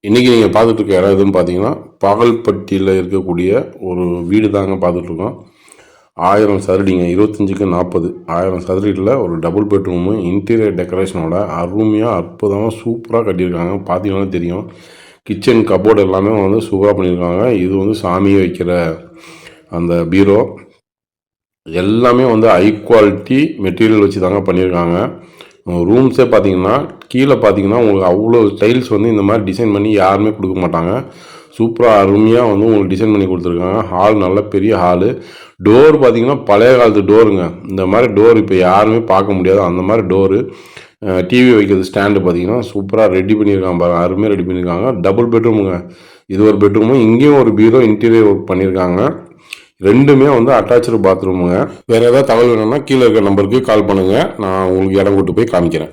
இன்றைக்கி நீங்கள் பார்த்துட்டு இருக்க இடம் எதுன்னு பார்த்தீங்கன்னா பாகல்பட்டியில் இருக்கக்கூடிய ஒரு வீடு தாங்க பார்த்துட்ருக்கோம். 1000 சதுரடிங்க, 25க்கு 40, 1000 சதுரடியில் ஒரு டபுள் பெட்ரூமு, இன்டீரியர் டெக்கரேஷனோட அருமையாக அற்புதமாக சூப்பராக கட்டியிருக்காங்க. பார்த்தீங்கன்னா தெரியும். கிச்சன் கபோர்டு எல்லாமே வந்து சூப்பராக பண்ணியிருக்காங்க. இது வந்து சாமியை வைக்கிற அந்த பீரோ எல்லாமே வந்து ஹை குவாலிட்டி மெட்டீரியல் வச்சு தாங்க பண்ணியிருக்காங்க. ரூம்ஸே பார்த்தீங்கன்னா கீழே பார்த்தீங்கன்னா உங்களுக்கு அவ்வளோ டைல்ஸ் வந்து இந்த மாதிரி டிசைன் பண்ணி யாருமே கொடுக்க மாட்டாங்க. சூப்பராக அருமையாக வந்து உங்களுக்கு டிசைன் பண்ணி கொடுத்துருக்காங்க. ஹால் நல்ல பெரிய ஹாலு. டோர் பார்த்தீங்கன்னா பழைய காலத்து டோருங்க. இந்த மாதிரி டோர் இப்போ யாருமே பார்க்க முடியாது. அந்த மாதிரி டோரு. டிவி வைக்கிறது ஸ்டாண்டு பார்த்தீங்கன்னா சூப்பராக ரெடி பண்ணியிருக்காங்க பாருங்கள். அருமையாக ரெடி பண்ணியிருக்காங்க. டபுள் பெட்ரூமுங்க. இது ஒரு பெட்ரூமு. இங்கேயும் ஒரு பீரோ இன்டீரியர் ஒர்க் பண்ணியிருக்காங்க. ரெண்டுமே வந்து அட்டாச்சு பாத்ரூமுங்க. வேறு ஏதாவது தகவல் வேணும்னா கீழே இருக்கிற நம்பருக்கு கால் பண்ணுங்கள். நான் உங்களுக்கு இடம் கூட்டு போய் காமிக்கிறேன்.